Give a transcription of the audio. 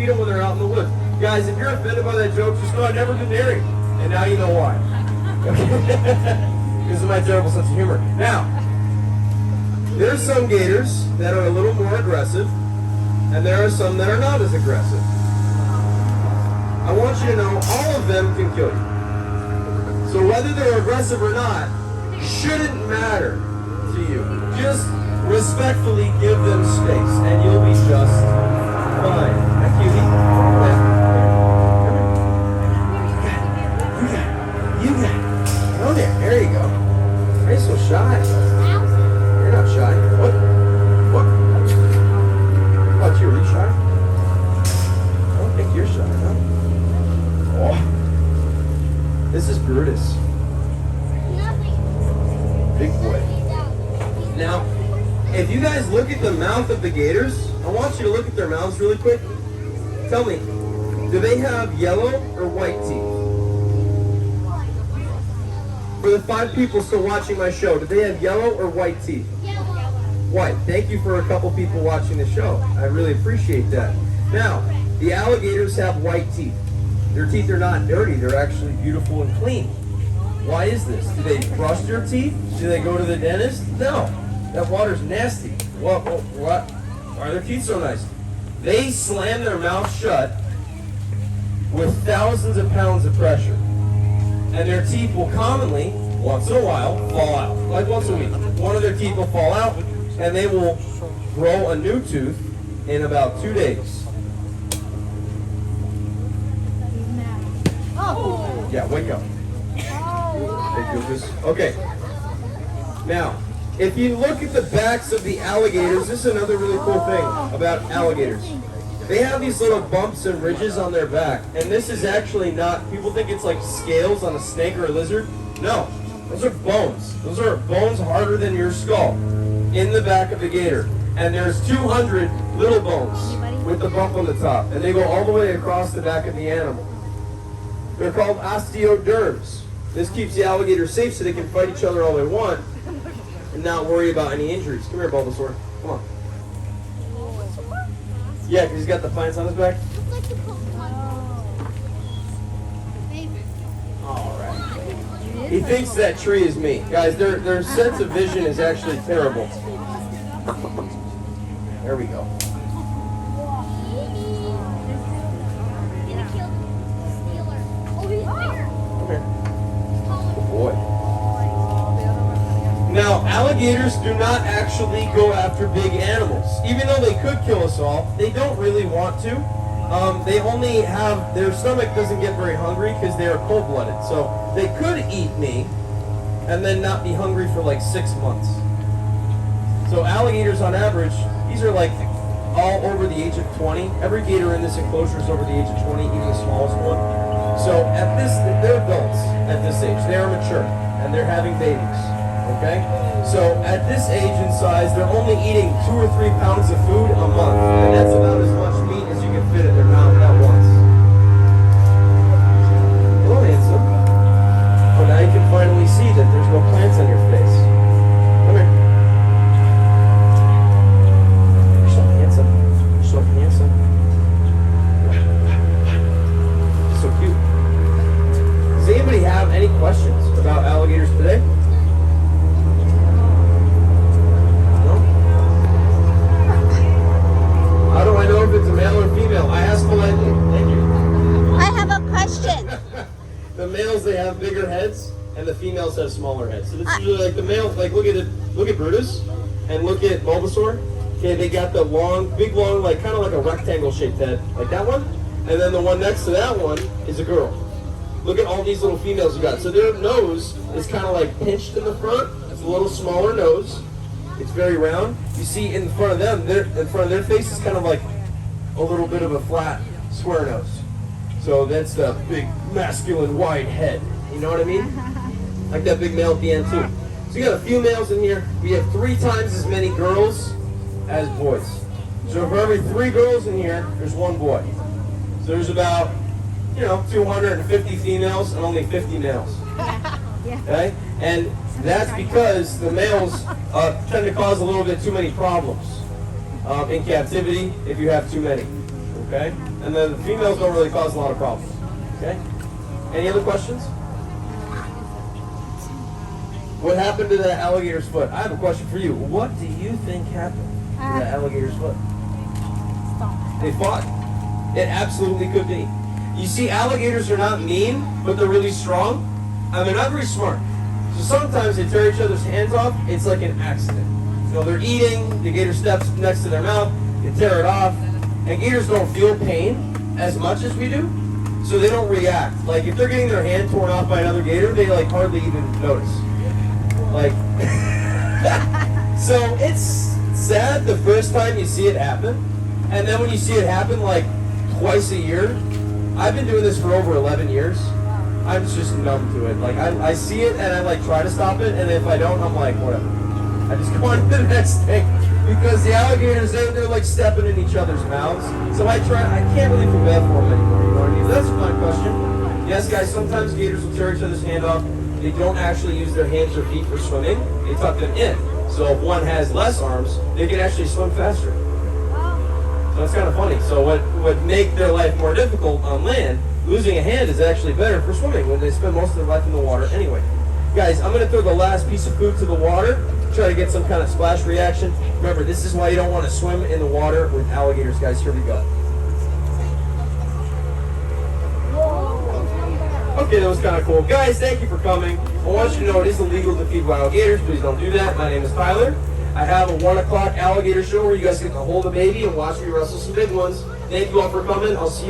feed them when they're out in the woods. Guys, if you're offended by that joke, just know I never do dairy. And now you know why. This is my terrible sense of humor. Now, there's some gators that are a little more aggressive, and there are some that are not as aggressive. I want you to know all of them can kill you. So whether they're aggressive or not shouldn't matter to you. Just respectfully give them space, and you'll be just fine. Hi, cutie. You got it. Oh, there you go. Why are you so shy? You're not shy. What? What, you're really shy? I don't think you're shy, huh? Oh. This is Brutus. Big boy. Now, if you guys look at the mouth of the gators, I want you to look at their mouths really quick. Tell me, do they have yellow or white teeth? For the 5 people still watching my show, do they have yellow or white teeth? Yellow. White. Thank you for a couple people watching the show. I really appreciate that. Now, the alligators have white teeth. Their teeth are not dirty. They're actually beautiful and clean. Why is this? Do they brush their teeth? Do they go to the dentist? No. That water's nasty. What? Why are their teeth so nice? They slam their mouth shut with thousands of pounds of pressure. And their teeth will commonly, once in a while, fall out. Like once a week. One of their teeth will fall out, and they will grow a new tooth in about 2 days. Yeah, wake up. Hey, Goofus. Okay. Now, if you look at the backs of the alligators, this is another really cool thing about alligators. They have these little bumps and ridges on their back, and this is actually not, people think it's like scales on a snake or a lizard. No, those are bones. Those are bones harder than your skull in the back of the gator. And there's 200 little bones with the bump on the top, and they go all the way across the back of the animal. They're called osteoderms. This keeps the alligator safe so they can fight each other all they want and not worry about any injuries. Come here, Bulbasaur. Come on. Yeah, because he's got the plants on his back. Alright. He thinks that tree is me. Guys, their sense of vision is actually terrible. There we go. Okay. Good boy. Now, alligators do not actually go after big animals. Even though they could kill us all, they don't really want to. They only have, their stomach doesn't get very hungry because they are cold-blooded. So they could eat me and then not be hungry for like 6 months. So alligators on average, these are like all over the age of 20. Every gator in this enclosure is over the age of 20, even the smallest one. So at this, they're adults at this age. They are mature and they're having babies. Okay? So at this age and size, they're only eating 2 or 3 pounds of food a month. And that's about as much meat as you can fit in their mouth at once. Hello, handsome. Oh, now you can finally see that there's no plants on your face. Come here. You're so handsome. You're so handsome. So cute. Does anybody have any questions about alligators today? How do I know if it's a male or female? I asked politely. Thank you. I have a question. The males, they have bigger heads, and the females have smaller heads. So this is usually like the male, like look at Brutus, and look at Bulbasaur. Okay, they got the long, big long, like kind of like a rectangle shaped head, like that one. And then the one next to that one is a girl. Look at all these little females you got. So their nose is kind of like pinched in the front. It's a little smaller nose. It's very round. You see in front of them, in front of their face is kind of like a little bit of a flat, square nose. So that's the big, masculine, wide head. You know what I mean? Like that big male at the end too. So you got a few males in here. We have 3 times as many girls as boys. So for every 3 girls in here, there's 1 boy. So there's about, 250 females and only 50 males. Okay? And that's because the males tend to cause a little bit too many problems in captivity if you have too many. Okay? And then the females don't really cause a lot of problems. Okay? Any other questions? What happened to that alligator's foot? I have a question for you. What do you think happened to that alligator's foot? They fought. It absolutely could be. You see, alligators are not mean, but they're really strong. I mean, not very smart. So sometimes they tear each other's hands off. It's like an accident. You know, they're eating, the gator steps next to their mouth, they tear it off, and gators don't feel pain as much as we do, so they don't react. Like, if they're getting their hand torn off by another gator, they, like, hardly even notice. Like, so it's sad the first time you see it happen, and then when you see it happen, like, twice a year. I've been doing this for over 11 years. I'm just numb to it. Like, I see it, and I, like, try to stop it, and if I don't, I'm like, whatever. I just go on to the next thing. Because the alligators, they're like stepping in each other's mouths. So I can't really feel bad for them anymore, you know what I mean? That's a fun question. Yes, guys, sometimes gators will tear each other's hand off. They don't actually use their hands or feet for swimming. They tuck them in. So if one has less arms, they can actually swim faster. So it's kind of funny. So what would make their life more difficult on land, losing a hand is actually better for swimming when they spend most of their life in the water anyway. Guys, I'm going to throw the last piece of food to the water. Try to get some kind of splash reaction. Remember, this is why you don't want to swim in the water with alligators, guys. Here we go. Okay, that was kind of cool. Guys, thank you for coming. I want you to know it is illegal to feed wild gators. Please don't do that. My name is Tyler. I have a 1 o'clock alligator show where you guys get to hold a baby and watch me wrestle some big ones. Thank you all for coming. I'll see you.